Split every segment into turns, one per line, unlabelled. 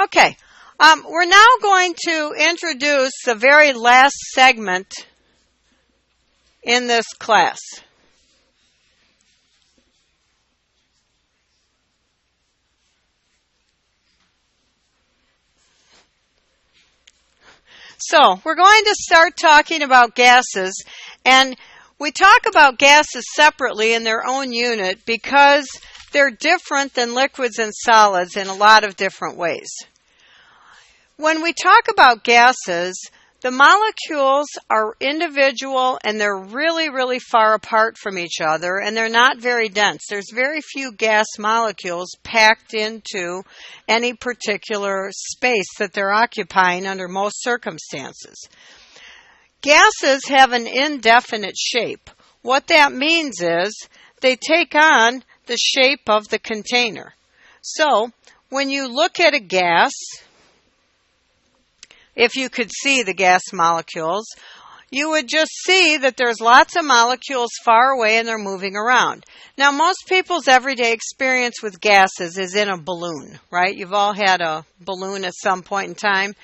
Okay, we're now going to introduce the very last segment in this class. So, we're going to start talking about gases, and we talk about gases separately in their own unit because they're different than liquids and solids in a lot of different ways. When we talk about gases, the molecules are individual and they're really, really far apart from each other, and they're not very dense. There's very few gas molecules packed into any particular space that they're occupying under most circumstances. Gases have an indefinite shape. What that means is they take on the shape of the container. So, when you look at a gas, if you could see the gas molecules, you would just see that there's lots of molecules far away and they're moving around. Now, most people's everyday experience with gases is in a balloon, right? You've all had a balloon at some point in time.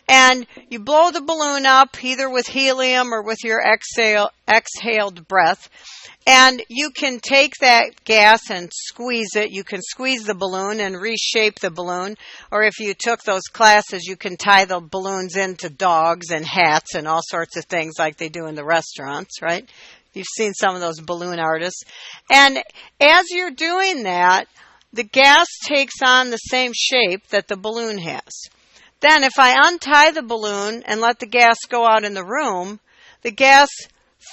And you blow the balloon up either with helium or with your exhaled breath. And you can take that gas and squeeze it. You can squeeze the balloon and reshape the balloon. Or if you took those classes, you can tie the balloons into dogs and hats and all sorts of things like they do in the restaurants, right? You've seen some of those balloon artists. And as you're doing that, the gas takes on the same shape that the balloon has. Then if I untie the balloon and let the gas go out in the room, the gas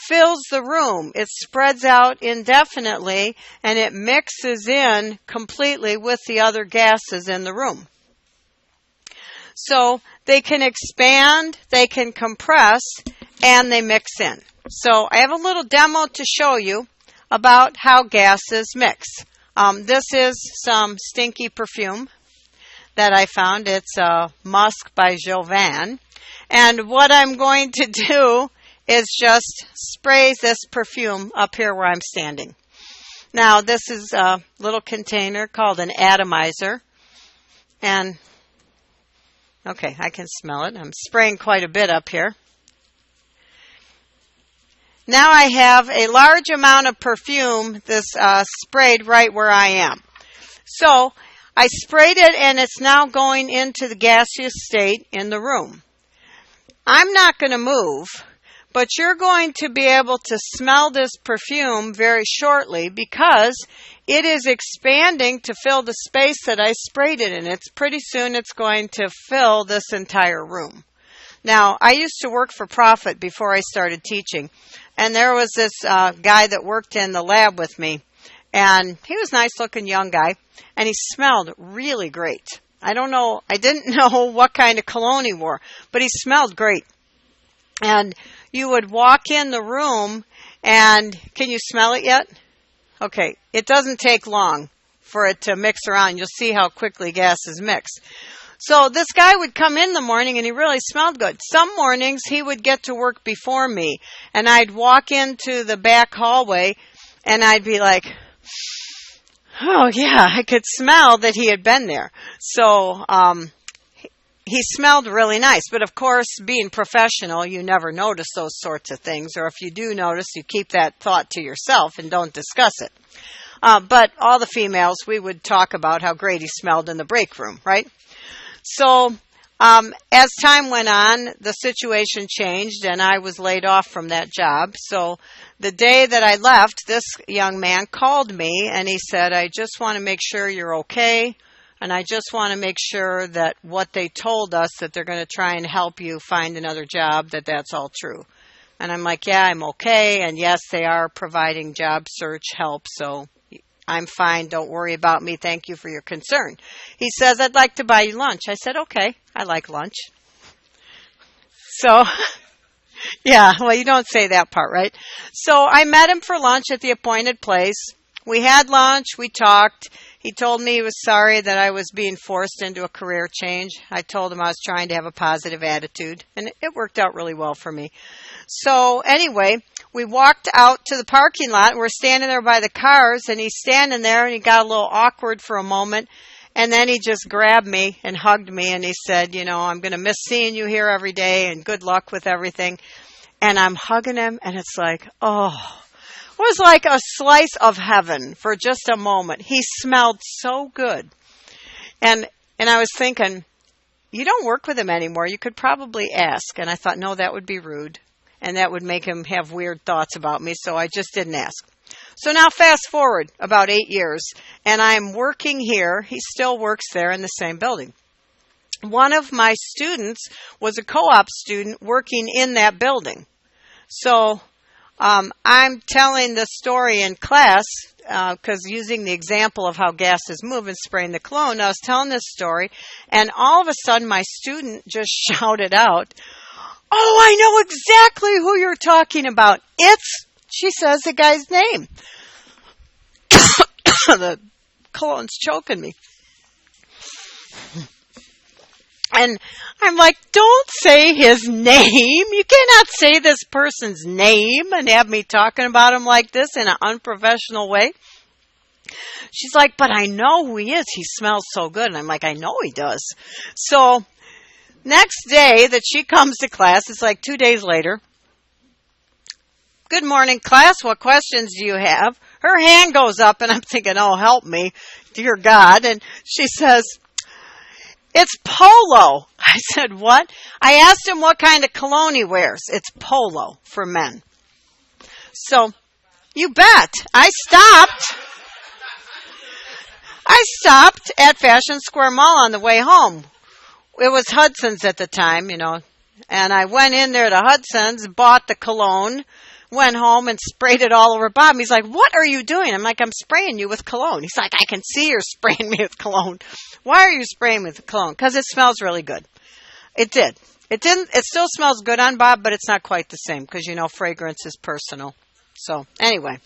fills the room. It spreads out indefinitely and it mixes in completely with the other gases in the room. So they can expand, they can compress, and they mix in. So I have a little demo to show you about how gases mix. This is some stinky perfume that I found. It's Musk by Jovan. And what I'm going to do is just spray this perfume up here where I'm standing. Now, this is a little container called an atomizer. And, okay, I can smell it. I'm spraying quite a bit up here. Now I have a large amount of perfume that's sprayed right where I am. So, I sprayed it and it's now going into the gaseous state in the room. I'm not going to move, but you're going to be able to smell this perfume very shortly because it is expanding to fill the space that I sprayed it in. Pretty soon it's going to fill this entire room. Now, I used to work for profit before I started teaching, and there was this guy that worked in the lab with me, and he was a nice-looking young guy, and he smelled really great. I didn't know what kind of cologne he wore, but he smelled great. And you would walk in the room, and can you smell it yet? Okay, it doesn't take long for it to mix around. You'll see how quickly gases mix. So this guy would come in the morning and he really smelled good. Some mornings he would get to work before me and I'd walk into the back hallway and I'd be like, oh yeah, I could smell that he had been there. So he smelled really nice. But of course, being professional, you never notice those sorts of things. Or if you do notice, you keep that thought to yourself and don't discuss it. But all the females, we would talk about how great he smelled in the break room, right? So as time went on, the situation changed and I was laid off from that job. So the day that I left, this young man called me and he said, I just want to make sure you're okay. And I just want to make sure that what they told us, that they're going to try and help you find another job, that that's all true. And I'm like, yeah, I'm okay. And yes, they are providing job search help. So I'm fine. Don't worry about me. Thank you for your concern. He says, I'd like to buy you lunch. I said, okay, I like lunch. So, yeah, well, you don't say that part, right? So I met him for lunch at the appointed place. We had lunch. We talked. He told me he was sorry that I was being forced into a career change. I told him I was trying to have a positive attitude, and it worked out really well for me. So anyway, we walked out to the parking lot, and we're standing there by the cars, and he's standing there, and he got a little awkward for a moment, And then he just grabbed me and hugged me, and he said, I'm going to miss seeing you here every day, and good luck with everything. And I'm hugging him, and it's like, it was like a slice of heaven for just a moment. He smelled so good. And I was thinking, you don't work with him anymore. You could probably ask. And I thought, no, that would be rude. And that would make him have weird thoughts about me. So I just didn't ask. So now fast forward about 8 years. And I'm working here. He still works there in the same building. One of my students was a co-op student working in that building. So I'm telling the story in class because using the example of how gases move and spraying the cologne, I was telling this story, and all of a sudden my student just shouted out, "Oh, I know exactly who you're talking about. She says the guy's name." The cologne's choking me. And I'm like, don't say his name. You cannot say this person's name and have me talking about him like this in an unprofessional way. She's like, but I know who he is. He smells so good. And I'm like, I know he does. So next day that she comes to class, it's like 2 days later. "Good morning, class. What questions do you have?" Her hand goes up, and I'm thinking, oh, help me, dear God. And she says, "It's Polo." I said, "What?" I asked him what kind of cologne he wears. "It's Polo for men." So, you bet. I stopped at Fashion Square Mall on the way home. It was Hudson's at the time, and I went in there to Hudson's, bought the cologne, went home and sprayed it all over Bob. He's like, "What are you doing?" I'm like, "I'm spraying you with cologne." He's like, "I can see you're spraying me with cologne." "Why are you spraying me with cologne?" "Because it smells really good." It did. It still smells good on Bob, but it's not quite the same because, fragrance is personal. So anyway.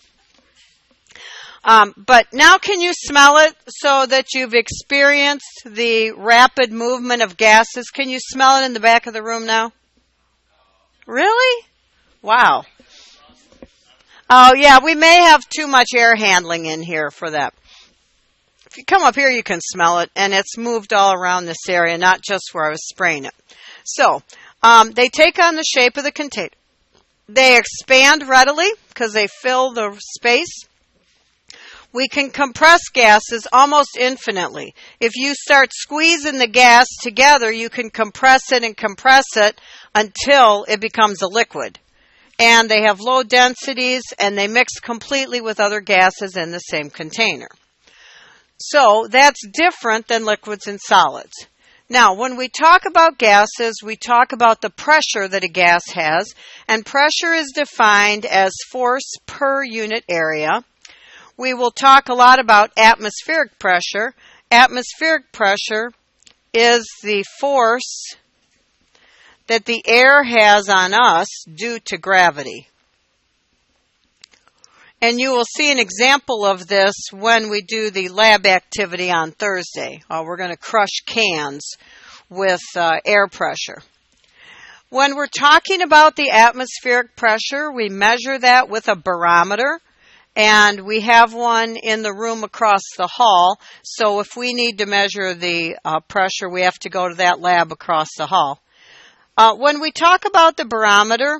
But now can you smell it so that you've experienced the rapid movement of gases? Can you smell it in the back of the room now? Really? Wow. Oh, yeah, we may have too much air handling in here for that. If you come up here, you can smell it, and it's moved all around this area, not just where I was spraying it. So, they take on the shape of the container. They expand readily because they fill the space. We can compress gases almost infinitely. If you start squeezing the gas together, you can compress it until it becomes a liquid. And they have low densities, and they mix completely with other gases in the same container. So that's different than liquids and solids. Now, when we talk about gases, we talk about the pressure that a gas has, and pressure is defined as force per unit area. We will talk a lot about atmospheric pressure. Atmospheric pressure is the force that the air has on us due to gravity. And you will see an example of this when we do the lab activity on Thursday. We're going to crush cans with air pressure. When we're talking about the atmospheric pressure, we measure that with a barometer. And we have one in the room across the hall. So if we need to measure the pressure, we have to go to that lab across the hall. When we talk about the barometer,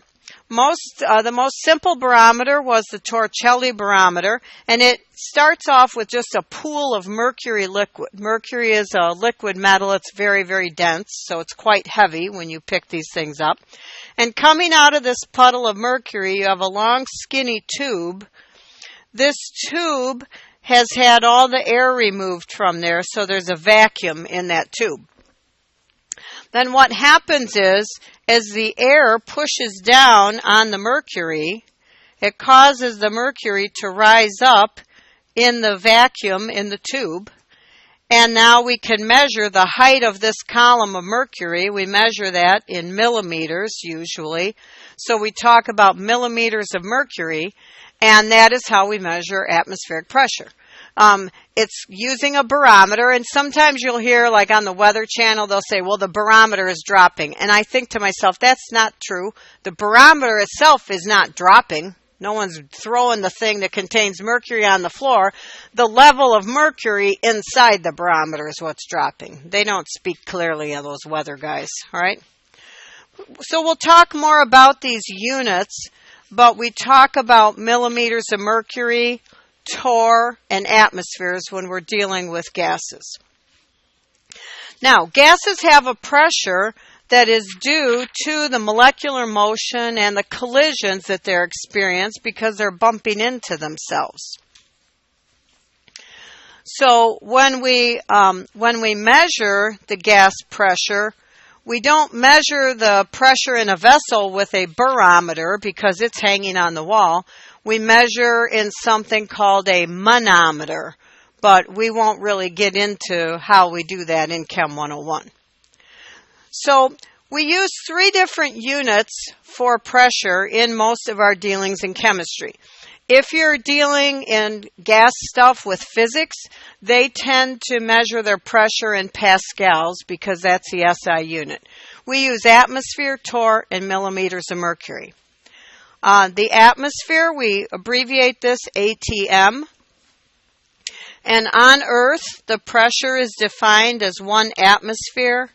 the most simple barometer was the Torricelli barometer, and it starts off with just a pool of mercury liquid. Mercury is a liquid metal. It's very, very dense, so it's quite heavy when you pick these things up. And coming out of this puddle of mercury, you have a long, skinny tube. This tube has had all the air removed from there, so there's a vacuum in that tube. Then what happens is, as the air pushes down on the mercury, it causes the mercury to rise up in the vacuum in the tube. And now we can measure the height of this column of mercury. We measure that in millimeters usually. So we talk about millimeters of mercury, and that is how we measure atmospheric pressure. It's using a barometer, and sometimes you'll hear, like on the Weather Channel, they'll say, well, the barometer is dropping. And I think to myself, that's not true. The barometer itself is not dropping. No one's throwing the thing that contains mercury on the floor. The level of mercury inside the barometer is what's dropping. They don't speak clearly of those weather guys, all right? So we'll talk more about these units, but we talk about millimeters of mercury, torr, and atmospheres when we're dealing with gases. Now, gases have a pressure that is due to the molecular motion and the collisions that they're experiencing because they're bumping into themselves. So when we measure the gas pressure, we don't measure the pressure in a vessel with a barometer because it's hanging on the wall. We measure in something called a manometer, but we won't really get into how we do that in Chem 101. So we use 3 different units for pressure in most of our dealings in chemistry. If you're dealing in gas stuff with physics, they tend to measure their pressure in pascals because that's the SI unit. We use atmosphere, torr, and millimeters of mercury. The atmosphere, we abbreviate this ATM. And on Earth, the pressure is defined as 1 atmosphere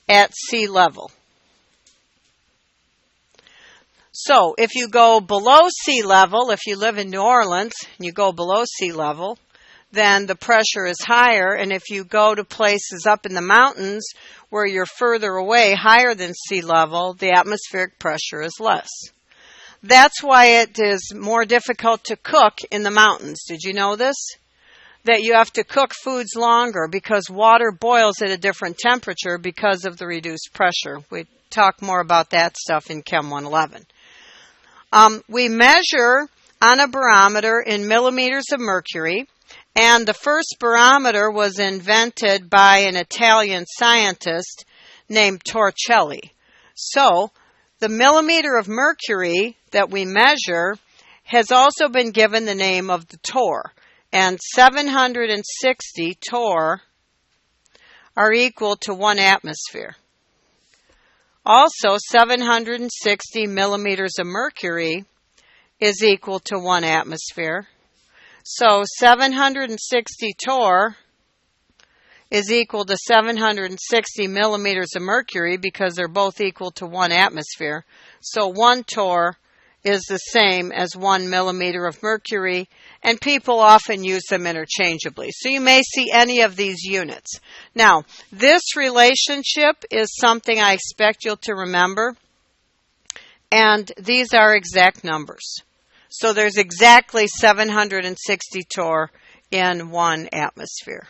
at sea level. So if you go below sea level, if you live in New Orleans and you go below sea level, then the pressure is higher. And if you go to places up in the mountains where you're further away, higher than sea level, the atmospheric pressure is less. That's why it is more difficult to cook in the mountains. Did you know this? That you have to cook foods longer because water boils at a different temperature because of the reduced pressure. We talk more about that stuff in Chem 111. We measure on a barometer in millimeters of mercury, and the first barometer was invented by an Italian scientist named Torricelli. So the millimeter of mercury that we measure has also been given the name of the torr. And 760 torr are equal to 1 atmosphere. Also, 760 millimeters of mercury is equal to 1 atmosphere. So 760 torr is equal to 760 millimeters of mercury because they're both equal to 1 atmosphere. So 1 torr is the same as 1 millimeter of mercury, and people often use them interchangeably. So you may see any of these units. Now, this relationship is something I expect you to remember, and these are exact numbers. So there's exactly 760 torr in 1 atmosphere.